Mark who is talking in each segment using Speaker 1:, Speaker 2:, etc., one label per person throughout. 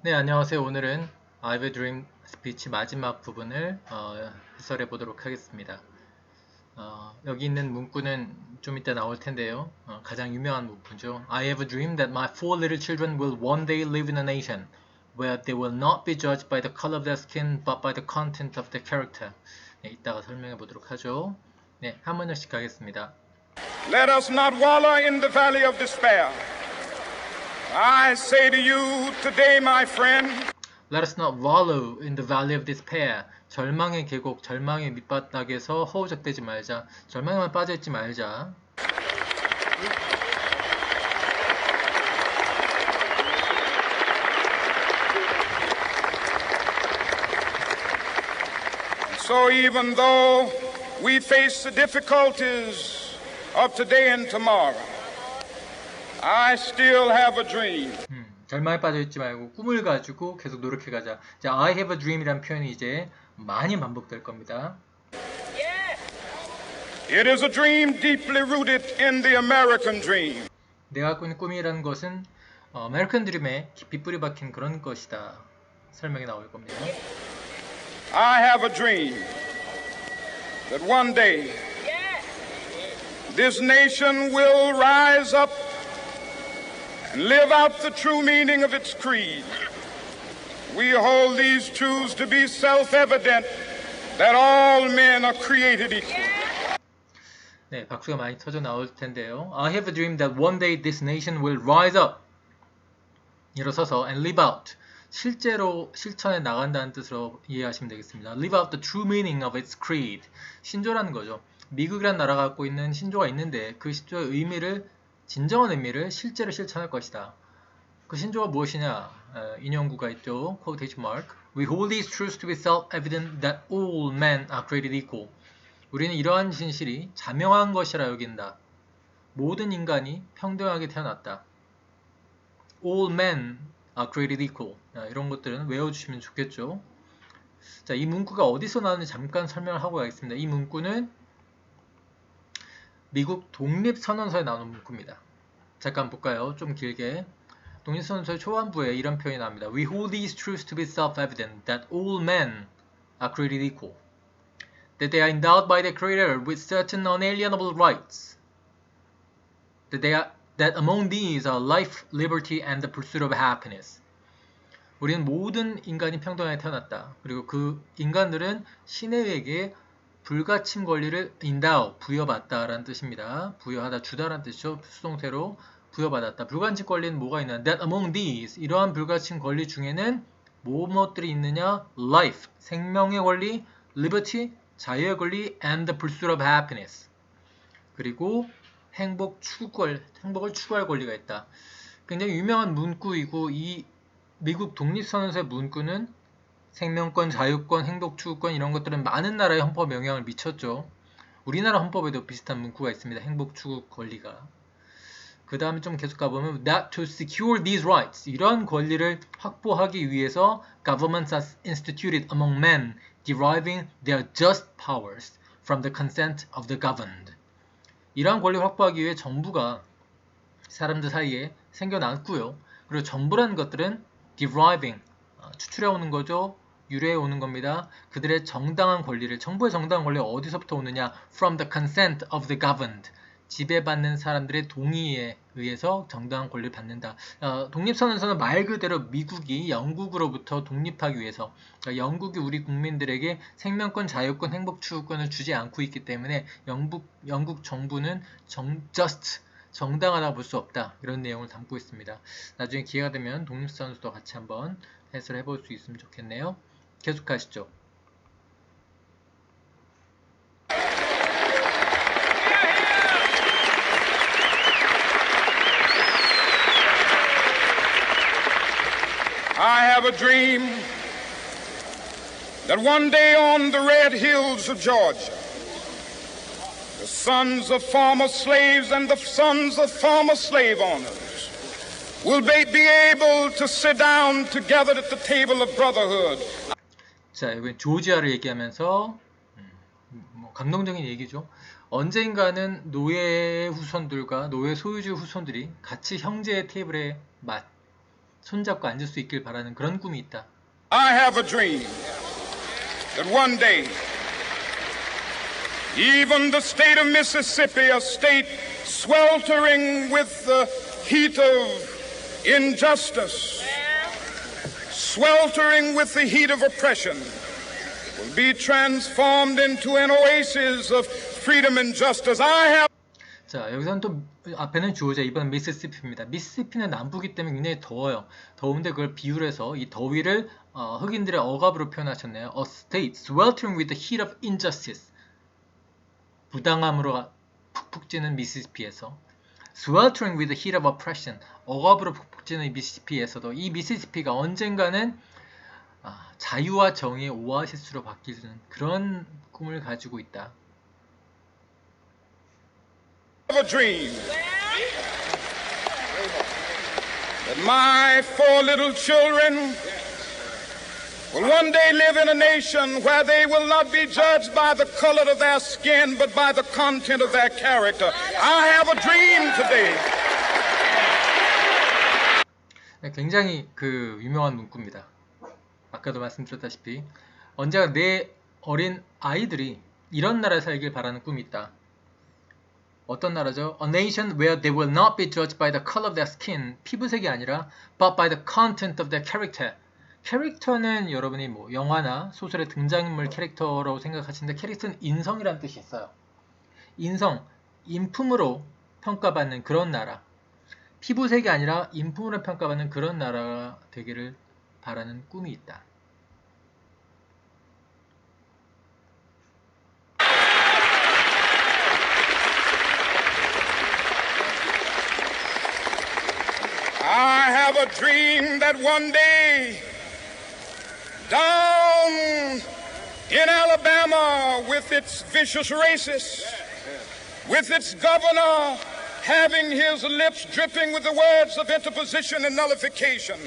Speaker 1: 네, 안녕하세요. 오늘은 I Have a Dream 스피치 마지막 부분을 해설해 보도록 하겠습니다. 여기 있는 문구는 좀 이따 나올 텐데요. 가장 유명한 문구죠. I have a dream that my four little children will one day live in a nation where they will not be judged by the color of their skin but by the content of their character. 네, 이따가 설명해 보도록 하죠. 네, 한 문장씩 가겠습니다.
Speaker 2: Let us not wallow in the valley of despair. I say to you today, my friend,
Speaker 1: Let us not wallow in the valley of despair. 절망의 계곡, 절망의 밑바닥에서 허우적대지 말자. 절망에만 빠져있지 말자.
Speaker 2: so even though we face the difficulties of today and tomorrow, I still have a dream.
Speaker 1: 절망에 빠져있지 말고 꿈을 가지고 계속 노력해가자. 자, I have a dream이란 표현이 이제 많이 반복될 겁니다.
Speaker 2: It is a dream deeply rooted in the American dream.
Speaker 1: 내가 갖고 있는 꿈이라는 것은 아메리칸 드림에 깊이 뿌리 박힌 그런 것이다. 설명이 나올 겁니다.
Speaker 2: I have a dream that one day this nation will rise up and live out the true meaning of its creed. We hold these truths to be self-evident that all men are created equal.
Speaker 1: 네, 박수가 많이 터져 나올 텐데요. I have a dream that one day this nation will rise up. 일어서서 and live out. 실제로 실천해 나간다는 뜻으로 이해하시면 되겠습니다. Live out the true meaning of its creed. 신조라는 거죠. 미국이라는 나라가 갖고 있는 신조가 있는데 그 신조의 의미를 진정한 의미를 실제로 실천할 것이다. 그 신조가 무엇이냐? 인용구가 있죠. quotation mark. We hold these truths to be self-evident that all men are created equal. 우리는 이러한 진실이 자명한 것이라 여긴다. 모든 인간이 평등하게 태어났다. All men are created equal. 이런 것들은 외워주시면 좋겠죠. 자, 이 문구가 어디서 나오는지 잠깐 설명을 하고 가겠습니다. 이 문구는 미국 독립선언서에 나오는 문구입니다. 잠깐 볼까요? 좀 길게. 독립선언서의 초반부에 이런 표현이 나옵니다. We hold these truths to be self-evident that all men are created equal. That they are endowed by their Creator with certain unalienable rights. That among these are life, liberty, and the pursuit of happiness. 우리는 모든 인간이 평등하게 태어났다. 그리고 그 인간들은 신에 의해 불가침 권리를 endow, 부여받다라는 뜻입니다. 부여하다, 주다라는 뜻이죠. 수동태로 부여받았다. 불가침 권리는 뭐가 있냐? That among these, 이러한 불가침 권리 중에는 무엇들이 있느냐? Life, 생명의 권리, liberty, 자유의 권리, and the pursuit of happiness. 그리고 행복을 추구할 권리가 있다. 굉장히 유명한 문구이고 이 미국 독립선언서의 문구는 생명권, 자유권, 행복추구권 이런 것들은 많은 나라의 헌법에 영향을 미쳤죠. 우리나라 헌법에도 비슷한 문구가 있습니다. 행복추구 권리가. 그 다음에 좀 계속 가보면 that to secure these rights 이러한 권리를 확보하기 위해서 governments are instituted among men deriving their just powers from the consent of the governed. 이러한 권리를 확보하기 위해 정부가 사람들 사이에 생겨났고요. 그리고 정부라는 것들은 deriving, 추출해 오는 거죠. 유래해 오는 겁니다. 그들의 정당한 권리를, 정부의 정당한 권리가 어디서부터 오느냐? From the consent of the governed. 지배받는 사람들의 동의에 의해서 정당한 권리를 받는다. 독립선언서는 말 그대로 미국이 영국으로부터 독립하기 위해서 그러니까 영국이 우리 국민들에게 생명권, 자유권, 행복추구권을 주지 않고 있기 때문에 영국 정부는 just 정당하다고 볼 수 없다. 이런 내용을 담고 있습니다. 나중에 기회가 되면 독립선언서도 같이 한번 해설해 볼 수 있으면 좋겠네요. 계속하시죠.
Speaker 2: I have a dream that one day on the red hills of Georgia, the sons of former slaves and the sons of former slave owners will be able to sit down together at the table of brotherhood.
Speaker 1: 자, 여기 조지아를 얘기하면서 감동적인 얘기죠. 언젠가는 노예 후손들과 노예 소유주 후손들이 같이 형제의 테이블에 손잡고 앉을 수 있길 바라는 그런 꿈이 있다.
Speaker 2: I have a dream that one day even the state of Mississippi, a state sweltering with the heat of injustice, sweltering with the heat of oppression, will be transformed into an oasis of freedom and justice. I have
Speaker 1: 자, 여기서는 또 앞에는 주어져 이번엔 미시시피입니다. 미시시피는 남부기 때문에 굉장히 더워요. 더운데 그걸 비유를 해서 이 더위를 흑인들의 억압으로 표현하셨네요. A state sweltering with the heat of injustice. 부당함으로 푹푹 찌는 미시시피에서 sweltering with the heat of oppression. 억압으로 푹푹 찌는 미시시피에서도 이 미시시피가 언젠가는 자유와 정의의 오아시스로 바뀌는 그런 꿈을 가지고 있다.
Speaker 2: a dream that my 4 little children will one day live in a nation where they will not be judged by the color of their skin, but by the content of their character. I have a dream today.
Speaker 1: 네, 굉장히 그 유명한 문구입니다. 아까도 말씀드렸다시피 언제가 내 어린 아이들이 이런 나라에 살길 바라는 꿈이 있다. 어떤 나라죠? A nation where they will not be judged by the color of their skin. 피부색이 아니라 but by the content of their character. 캐릭터는 여러분이 뭐 영화나 소설의 등장인물 캐릭터라고 생각하시는데 캐릭터는 인성이라는 뜻이 있어요. 인성, 인품으로 평가받는 그런 나라. 피부색이 아니라 인품으로 평가받는 그런 나라가 되기를 바라는 꿈이 있다.
Speaker 2: I have a dream that one day down in Alabama with its vicious racists, with its governor having his lips dripping with the words of interposition and nullification.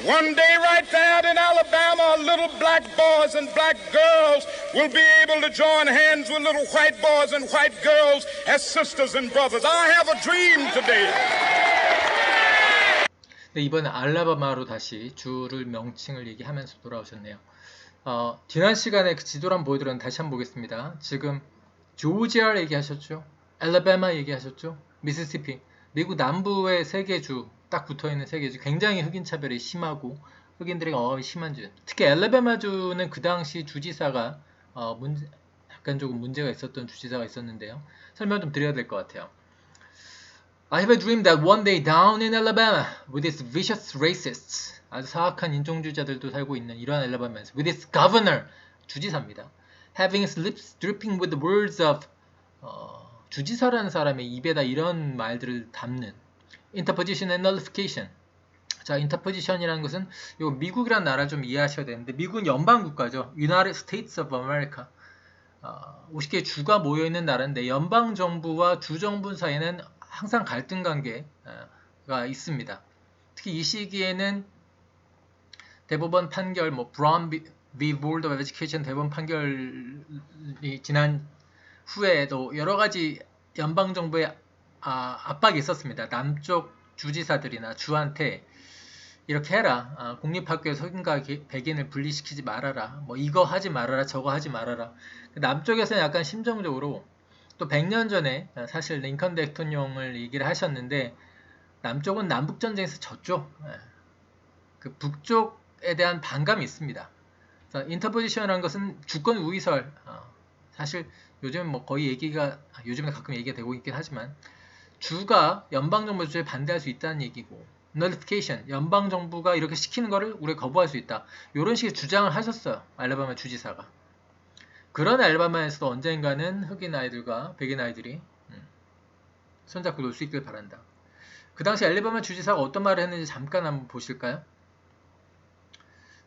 Speaker 2: One day right there in Alabama, little black boys and black girls will be able to join hands with little white boys and white girls as sisters and brothers. I have a dream today.
Speaker 1: 네, 이번에 알라바마로 다시 주를 명칭을 얘기하면서 돌아오셨네요. 지난 시간에 그 지도를 한번 보여드렸는데 다시 한번 보겠습니다. 지금 조지아 얘기하셨죠? 알라바마 얘기하셨죠? 미시시피. 미국 남부의 세 개 주, 딱 붙어있는 세 개 주, 굉장히 흑인 차별이 심하고 흑인들에게 억압이 심한 주. 특히 알라바마주는 그 당시 주지사가 약간 조금 문제가 있었던 주지사가 있었는데요. 설명 좀 드려야 될 것 같아요. I have a dream that one day down in Alabama, with its vicious racists, 아주 사악한 인종주의자들도 살고 있는 이러한 알라바마에서, with its governor, 주지사입니다. Having his lips dripping with the words of, 주지사라는 사람의 입에다 이런 말들을 담는, interposition and nullification. 자, interposition이라는 것은 요 미국이라는 나라 좀 이해하셔야 되는데, 미국은 연방국가죠. United States of America. 50개의 주가 모여있는 나라인데, 연방정부와 주정부 사이에는 항상 갈등 관계가 있습니다. 특히 이 시기에는 대법원 판결, Brown v. Board of Education 대법원 판결이 지난 후에도 여러 가지 연방 정부의 압박이 있었습니다. 남쪽 주지사들이나 주한테 이렇게 해라. 공립학교에서 흑인과 백인을 분리시키지 말아라. 뭐 이거 하지 말아라. 저거 하지 말아라. 남쪽에서는 약간 심정적으로 또 100년 전에 사실 링컨 대통령을 얘기를 하셨는데 남쪽은 남북전쟁에서 졌죠. 그 북쪽에 대한 반감이 있습니다. 인터포지션이라는 것은 주권 우위설. 사실 요즘 뭐 거의 요즘에 가끔 얘기가 되고 있긴 하지만 주가 연방정부 주에 반대할 수 있다는 얘기고 nullification, 연방정부가 이렇게 시키는 거를 우리가 거부할 수 있다. 이런 식의 주장을 하셨어요. 알라바마 주지사가. 그런 알바마에서도 언젠가는 흑인 아이들과 백인 아이들이 손잡고 놀 수 있길 바란다. 그 당시 알라바마 주지사가 어떤 말을 했는지 잠깐 한번 보실까요?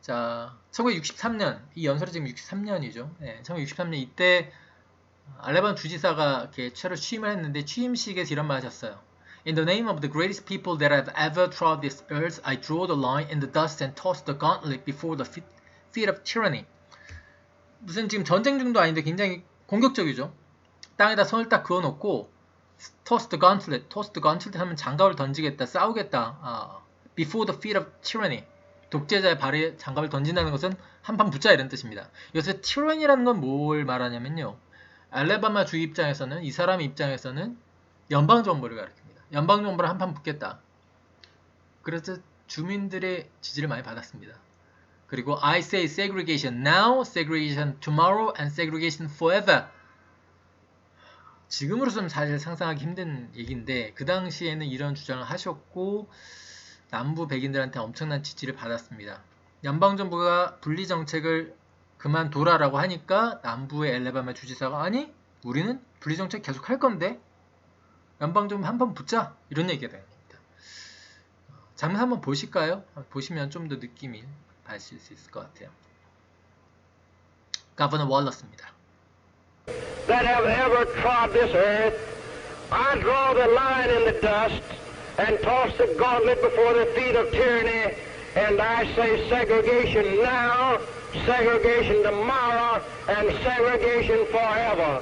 Speaker 1: 자, 1963년, 이 연설이 지금 63년이죠. 네, 1963년 이때 알라바마 주지사가 이렇게 취임을 했는데 취임식에서 이런 말 하셨어요. In the name of the greatest people that have ever trod this earth, I draw the line in the dust and toss the gauntlet before the feet of tyranny. 무슨 지금 전쟁 중도 아닌데 굉장히 공격적이죠. 땅에다 손을 딱 그어놓고 toss the gauntlet 하면 장갑을 던지겠다, 싸우겠다, before the feet of tyranny. 독재자의 발에 장갑을 던진다는 것은 한판 붙자 이런 뜻입니다. 여기서 tyranny라는 건 뭘 말하냐면요. 알래바마 주 입장에서는 이 사람 입장에서는 연방정부를 가리킵니다. 연방정부를 한판 붙겠다. 그래서 주민들의 지지를 많이 받았습니다. 그리고 I say segregation now, segregation tomorrow, and segregation forever. 지금으로서는 사실 상상하기 힘든 얘기인데 그 당시에는 이런 주장을 하셨고 남부 백인들한테 엄청난 지지를 받았습니다. 연방정부가 분리정책을 그만둬라라고 하니까 남부의 엘레바마 주지사가 아니 우리는 분리정책 계속 할 건데 연방정부 한번 붙자 이런 얘기가 됩니다. 장면 한번 보실까요? 보시면 좀 더 느낌이 받으실 수 있을 것 같아요. 가버너 월러스입니다.
Speaker 3: That have ever trod this earth, I draw the line in the dust and toss the gauntlet before the feet of tyranny, and I say segregation now, segregation tomorrow, and segregation forever.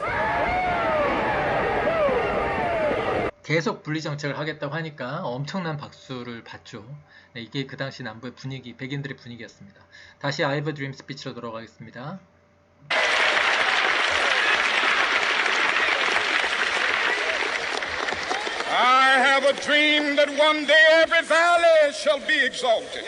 Speaker 1: 계속 분리정책을 하겠다고 하니까 엄청난 박수를 받죠. 네, 이게 그 당시 남부의 분위기, 백인들의 분위기였습니다. 다시 I have a dream 스피치로 돌아가겠습니다.
Speaker 2: I have a dream that one day every valley shall be exalted,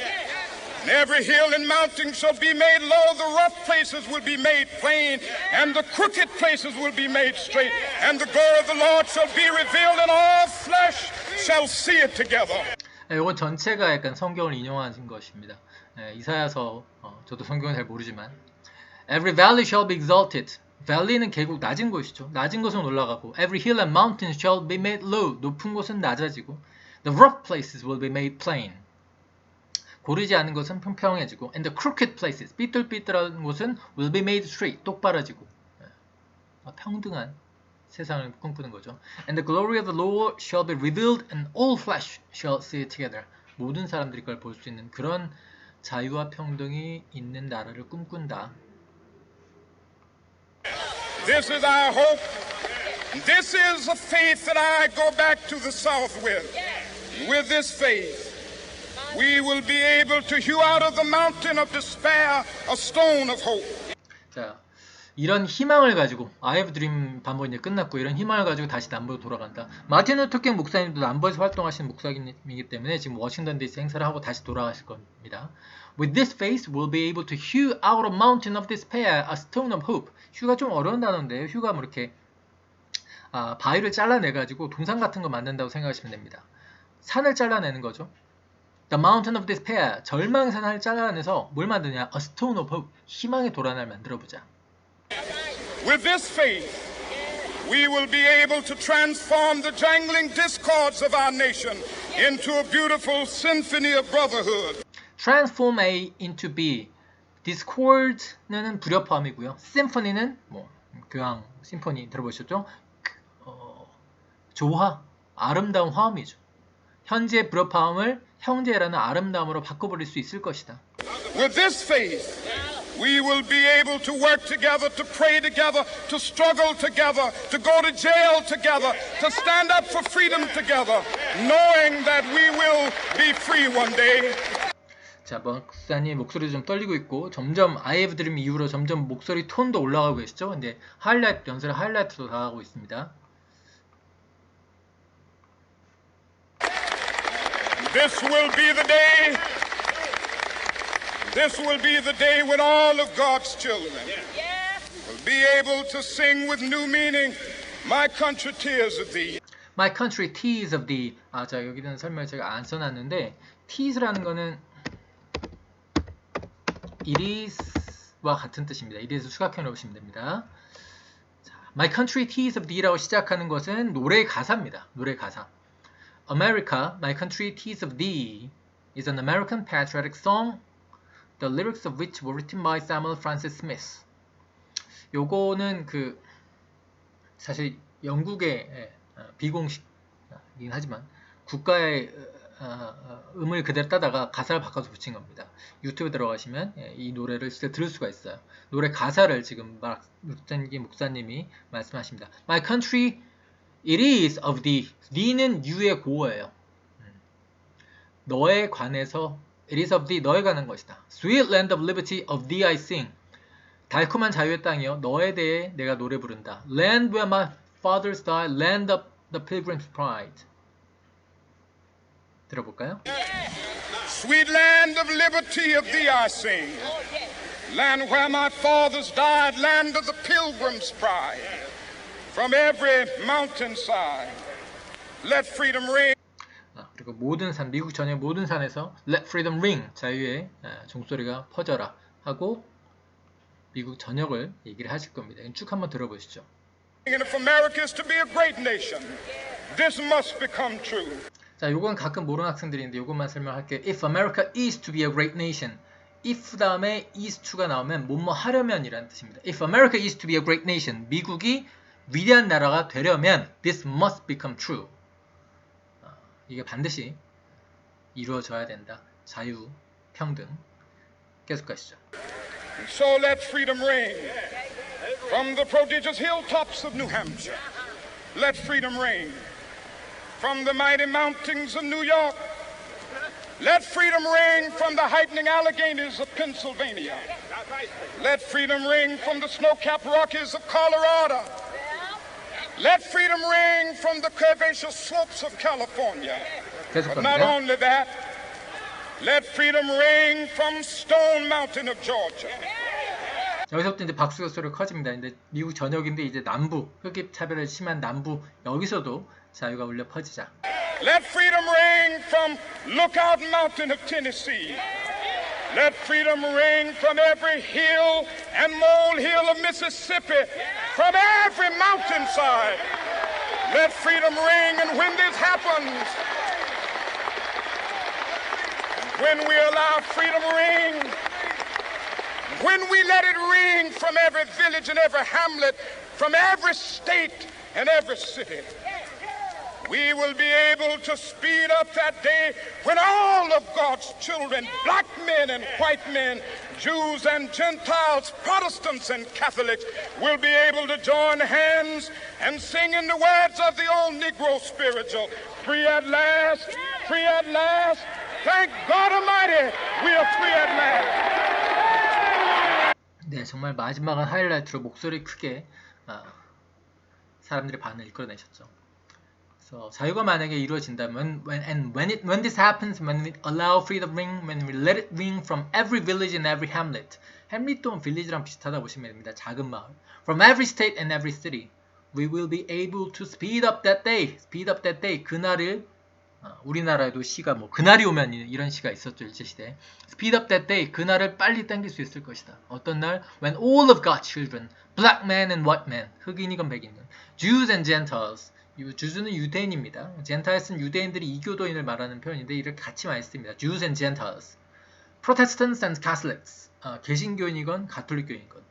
Speaker 2: and every hill and mountain shall be made low. The rough places will be made plain, and the crooked places will be made straight. And the glory of the Lord shall be revealed, and all flesh shall see it together.
Speaker 1: 이건 전체가 약간 성경을 인용하신 것입니다. 이사야서, 저도 성경을 잘 모르지만 Every valley shall be exalted. valley는 계곡 낮은 곳이죠. 낮은 곳은 올라가고 Every hill and mountain shall be made low. 높은 곳은 낮아지고 The rough places will be made plain. 고르지 않은 곳은 평평해지고 And the crooked places, 삐뚤삐뚤한 곳은 will be made straight. 똑바라지고 평등한 세상을 꿈꾸는 거죠. And the glory of the Lord shall be revealed and all flesh shall see it together. 모든 사람들이 그걸 볼 수 있는 그런 자유와 평등이 있는 나라를 꿈꾼다.
Speaker 2: This is our hope. This is a faith that I go back to the South with. With this faith, we will be able to hew out of the mountain of despair a stone of hope.
Speaker 1: 자, 이런 희망을 가지고 I have dream 반번 이제 끝났고 이런 희망을 가지고 다시 남부로 돌아간다. 마틴 루터 킹 목사님도 남부에서 활동하시는 목사님이기 때문에 지금 워싱턴 DC 행사를 하고 다시 돌아가실 겁니다. With this faith, we'll be able to hew out a mountain of despair, a stone of hope. 휴가 좀 어려운 단어인데요. 휴가 뭐 이렇게 바위를 잘라내가지고 동산 같은 거 만든다고 생각하시면 됩니다. 산을 잘라내는 거죠. The mountain of despair, 절망의 산을 잘라내서 뭘 만드냐? A stone of hope, 희망의 도란을 만들어보자.
Speaker 2: With this faith, we will be able to transform the jangling discords of our nation into a beautiful symphony of brotherhood.
Speaker 1: Transform A into B. Discord는 불협화음이고요. Symphony는 뭐 교향, 심포니 들어보셨죠? 조화, 아름다운 화음이죠. 현재 불협화음을 형제라는 아름다움으로 바꿔버릴 수 있을 것이다.
Speaker 2: With this faith, we will be able to work together, to pray together, to struggle together, to go to jail together, to stand up for freedom together, knowing that we will be free one day.
Speaker 1: 자, 목사님 목소리도 좀 떨리고 있고 점점 I have dream 이후로 점점 목소리 톤도 올라가고 계시죠? 근데 하이라이트, 연설의 하이라이트도 나가고 있습니다.
Speaker 2: This will be the day. This will be the day when all of God's children will be able to sing with new meaning. My country, tears of thee.
Speaker 1: My country, tears of thee. 자, 여기는 설명을 제가 안 써놨는데 tears라는 거는 it is와 같은 뜻입니다. it is 수학형으로 보시면 됩니다. 자, My country, tears of thee라고 시작하는 것은 노래의 가사입니다. 노래 가사. America, my country, tears of thee is an American patriotic song, the lyrics of which were written by Samuel Francis Smith. 요거는 사실 영국의 비공식이긴 하지만 국가의 음을 그대로 따다가 가사를 바꿔서 붙인 겁니다. 유튜브 들어가시면 이 노래를 진짜 들을 수가 있어요. 노래 가사를 지금 루텐기 목사님이 말씀하십니다. My country, it is of thee. thee는 you의 고어예요. 너에 관해서 it is of thee 너에 관한 것이다. Sweet land of liberty of thee I sing. 달콤한 자유의 땅이여 너에 대해 내가 노래 부른다. Land where my fathers died, land of the pilgrim's pride. 들어볼까요?
Speaker 2: Sweet land of liberty of thee I sing. Land where my fathers died, land of the pilgrim's pride. From every mountainside, let freedom ring.
Speaker 1: 그리고 모든 산, 미국 전역 모든 산에서 Let freedom ring, 자유의 종소리가 퍼져라 하고 미국 전역을 얘기를 하실 겁니다. 쭉 한번 들어보시죠.
Speaker 2: And if America is to be a great nation, this must become true.
Speaker 1: 자, 요건 가끔 모르는 학생들인데 요것만 설명할게요. If America is to be a great nation, if 다음에 is to가 나오면 뭐뭐 하려면이라는 뜻입니다. If America is to be a great nation, 미국이 위대한 나라가 되려면 this must become true. 이게 반드시 이루어져야 된다. 자유, 평등. 계속 가시죠.
Speaker 2: So let freedom ring from the prodigious hilltops of New Hampshire. Let freedom ring from the mighty mountains of New York. Let freedom ring from the heightening Alleghenies of Pennsylvania. Let freedom ring from the snow-capped Rockies of Colorado. Let freedom ring from the curvaceous slopes of California. But not only that, let freedom ring from Stone Mountain of Georgia.
Speaker 1: 여기서부터 이제 박수가 소리가 커집니다. 근데 미국 전역인데 이제 남부, 흑입 차별이 심한 남부 여기서도 자유가 울려 퍼지자.
Speaker 2: Let freedom ring from Lookout Mountain of Tennessee. Let freedom ring from every hill and molehill of Mississippi, from every mountainside. Let freedom ring, and when this happens, when we allow freedom ring, when we let it ring from every village and every hamlet, from every state and every city, we will be able to speed up that day when all of God's children, black men and white men, Jews and Gentiles, Protestants and Catholics, will be able to join hands and sing in the words of the old Negro spiritual, free at last, free at last, thank God Almighty, we are free at last.
Speaker 1: 네, 정말 마지막은 하이라이트로 목소리 크게 사람들의 반응을 이끌어내셨죠. So, 자유가 만약에 이루어진다면 when this happens, when we allow freedom ring, when we let it ring from every village and every hamlet. hamlet 또는 village랑 비슷하다 보시면 됩니다. 작은 마을. From every state and every city, we will be able to speed up that day. speed up that day. 그날을 우리나라에도 시가 뭐 그날이 오면 이런 시가 있었죠. 일제시대. speed up that day. 그날을 빨리 당길 수 있을 것이다. 어떤 날? When all of God's children, black man and white man, 흑인이건 백인이건, Jews and Gentiles, 주주는 유대인입니다. Gentiles는 유대인들이 이교도인을 말하는 표현인데 이렇게 같이 많이 씁니다. Jews and Gentiles, Protestants and Catholics, 개신교인이건 가톨릭교인이건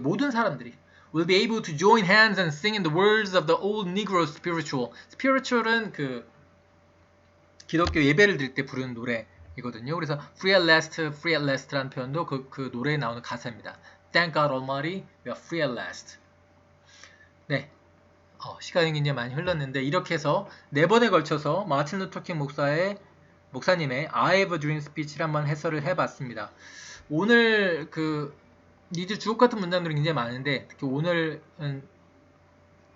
Speaker 1: 모든 사람들이 will be able to join hands and sing in the words of the old Negro spiritual. spiritual은 그 기독교 예배를 드릴 때 부르는 노래이거든요. 그래서 free at last, free at last라는 표현도 그 노래에 나오는 가사입니다. Thank God Almighty, we are free at last. 네. 시간이 이제 많이 흘렀는데 이렇게 해서 4번에 걸쳐서 마틴 루터 킹 목사님의 I have a dream 스피치를 한번 해설을 해봤습니다. 오늘 니들 주옥 같은 문장들이 굉장히 많은데 특히 오늘은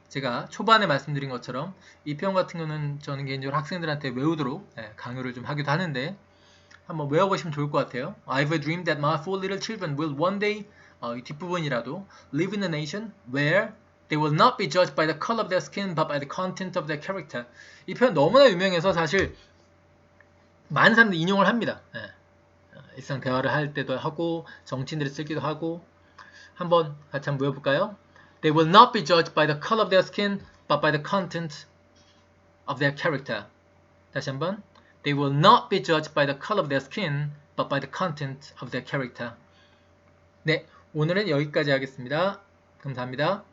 Speaker 1: 제가 초반에 말씀드린 것처럼 이 표현 같은 경우는 저는 개인적으로 학생들한테 외우도록 강요를 좀 하기도 하는데 한번 외워보시면 좋을 것 같아요. I have a dream that my 4 little children will one day 이 뒷부분이라도 live in a nation where They will not be judged by the color of their skin, but by the content of their character. 이 표현 너무나 유명해서 사실 많은 사람들이 인용을 합니다. 일상 대화를 할 때도 하고 정치인들이 쓰기도 하고 한번 같이 한번 외워볼까요? They will not be judged by the color of their skin, but by the content of their character. 다시 한번 They will not be judged by the color of their skin, but by the content of their character. 네, 오늘은 여기까지 하겠습니다. 감사합니다.